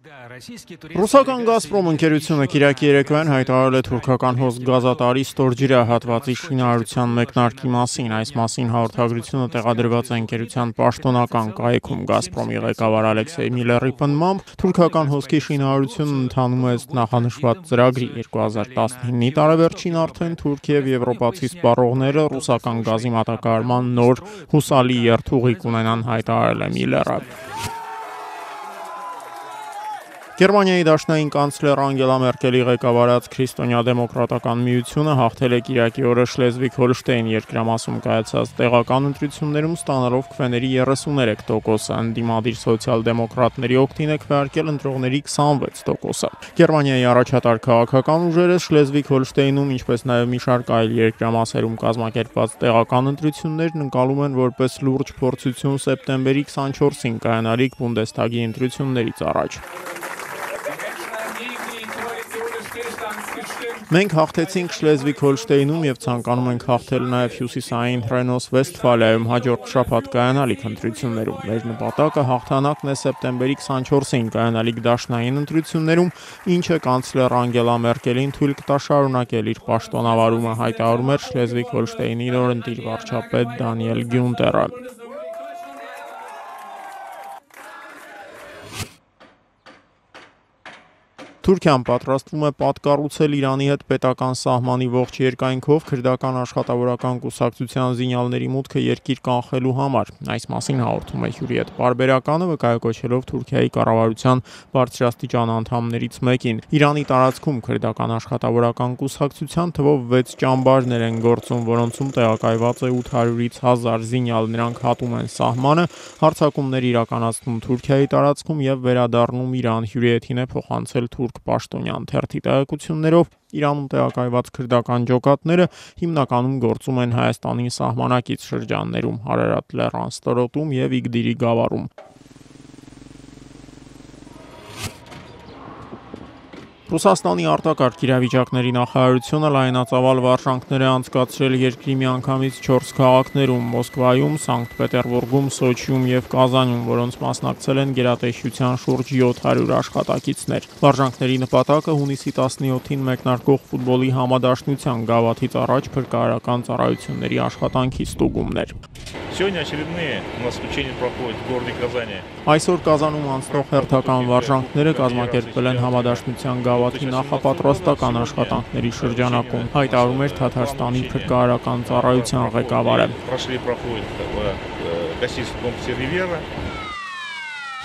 Ռուսական «Գազպրոմ» ընկերությունը կիրակի երեկոյան հայտարարել է թուրքական հոսք գազատարի ստորջրյա հատվածի շինարարության մեկնարկի մասին։ Այս մասին հաղորդագրությունը տեղադրված է ընկերության պաշտոնական կայքում։ «Գազպրոմի» ղեկավար Ալեքսեյ Միլլերի պնդմամբ, թուրքական հոսքի շինարարությունն ընթանում է ըստ նախանշված ծրագրի։ 2019-ի տարեվերջին արդեն թուրք և եվրոպացի սպառողները ռուսական գազի մատակարարման նոր հուսալի երթուղի կունենան, հայտարարել է Միլլերը։ Գերմանիայի դաշնային կանցլեր Անգելա Մերկելի ղեկավարած Քրիստոնյա-դեմոկրատական միությունը հաղթել է կիրակի օրը Շլեզվիգ-Հոլշտեյն երկրամասում կայացած տեղական ընտրություններում, ստանալով քվեների 33%-ը, ընդդիմադիր սոցիալ-դեմոկրատների օգտին է քվեարկել ընտրողների 26%-ը։ Գերմանիայի առաջատար քաղաքական ուժերը Շլեզվիգ-Հոլշտեյնում, ինչպես նաև մի շարք այլ երկրամասերում կազմակերպված տեղական ընտրություններն ընկալում են որպես լուրջ փորձություն սեպտեմբերի 24-ին կայանալիք Բունդեսթագի ընտրություններից առաջ։ Մենք հաղթեցինք Շլեզվիգ-Հոլշտեյնում և ցանկանում ենք հաղթել նաև հյուսիսային Ռենոս-Վեստֆալիայում հաջորդ շաբաթ կայանալիք ընտրություններում։ Մեր նպատակը հաղթանակն է սեպտեմբերի 24-ին կայանալիք դաշնային ընտրություններում, ինչը կանցլեր Անգելա Մերկելին թույլ կտա շարունակել իր պաշտոնավարումը, հայտարարում էր Շլեզվիգ-Հոլշտեյնի նորընտիր վարչապետ Դանիել Գյունտերը։ Թուրքիան պատրաստվում է պատկառուցել Իրանի հետ պետական սահմանի ողջ երկայնքով քրդական աշխատավորական կուսակցության զինյալների մուտքը երկիր կանխելու համար։ Այս մասին հաղորդում է Հյուրի հետ պարբերականը, վկայակոչելով Թուրքիայի կառավարության բարձրաստիճան անդամներից մեկին։ Իրանի տարածքում քրդական աշխատավորական կուսակցության թվով 6 ճամբարներ են գործում, որոնցում տեղակայված է 800-ից 1000 զինյալ։ Նրանք հատում են սահմանը, հարձակումներ իրականացնում Թուրքիայի տարածքում և վերադառնում Իրան։ Հյուրի հետին է փոխանցել թուրք պաշտոնյան թերթի տեղեկություններով, Իրանում տեղակայված քրդական ջոկատները հիմնականում գործում են Հայաստանի սահմանակից շրջաններում, Հարարատ լեռան ստորոտում և Իգդիրի գավառում։ Ռուսաստանի արտակարգ իրավիճակների նախարարությունը լայնածավալ վարժանքներ է անցկացրել երկրի միանգամից 4 քաղաքներում՝ Մոսկվայում, Սանկտ Պետերբուրգում, Սոչիում և Կազանում, որոնց մասնակցել են գերատեսչության շուրջ 700 աշխատակիցներ։ Վարժանքների նպատակը հունիսի 17-ին մեկնարկող ֆուտբոլի համադաշնության գավաթից առաջ փրկարարական ծառայությունների աշխատանքի ստուգումն էր։ Այսօր Կազանում անցնող հերթական վարժանքները կազմակերպվել են համադաշնության գավաթի նախապատրաստական աշխատանքների շրջանակում, հայտարարում էր Թաթարստանի փրկարարական ծառայության ղեկավարը։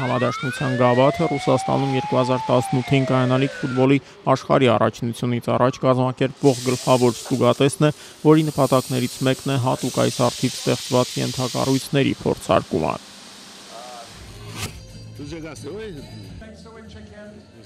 Համադաշնության գավաթը Ռուսաստանում 2018-ին կայանալիք ֆուտբոլի աշխարհի առաջնությունից առաջ կազմակերպվող գլխավոր ստուգատեսն է, որի նպատակներից մեկն է հատուկ այս արդիվ ստեղծված ենթակառույցների փորձարկումը։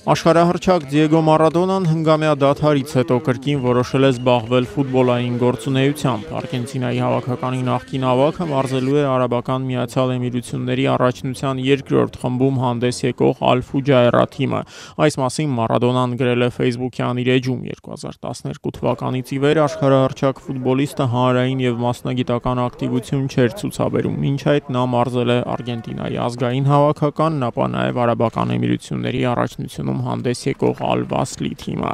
Աշխարհահռչակ Դիեգո Մարադոնան հնգամյա դադարից հետո կրկին որոշել է զբաղվել ֆուտբոլային գործունեությամբ։ Արգենտինայի հավաքականի նախկին ավագը մարզելու է Արաբական Միացյալ Էմիրությունների առաջնության երկրորդ խմբում հանդես եկող Ալ-Ֆուջայրա թիմը։ Այս մասին Մարադոնան գրել է Facebook-յան իր էջում։ 2012 թվականից ի վեր աշխարհահռչակ ֆուտբոլիստը հանրային և մասնագիտական ակտիվություն չէր ցուցաբերում։ Մինչ այդ նա մարզել է Արգենտինայի ազգային հավաքականն, ապա նաև Արաբական Էմիրությունների առաջնությունում հանդես եկող Ալ-Վասլի թիմը։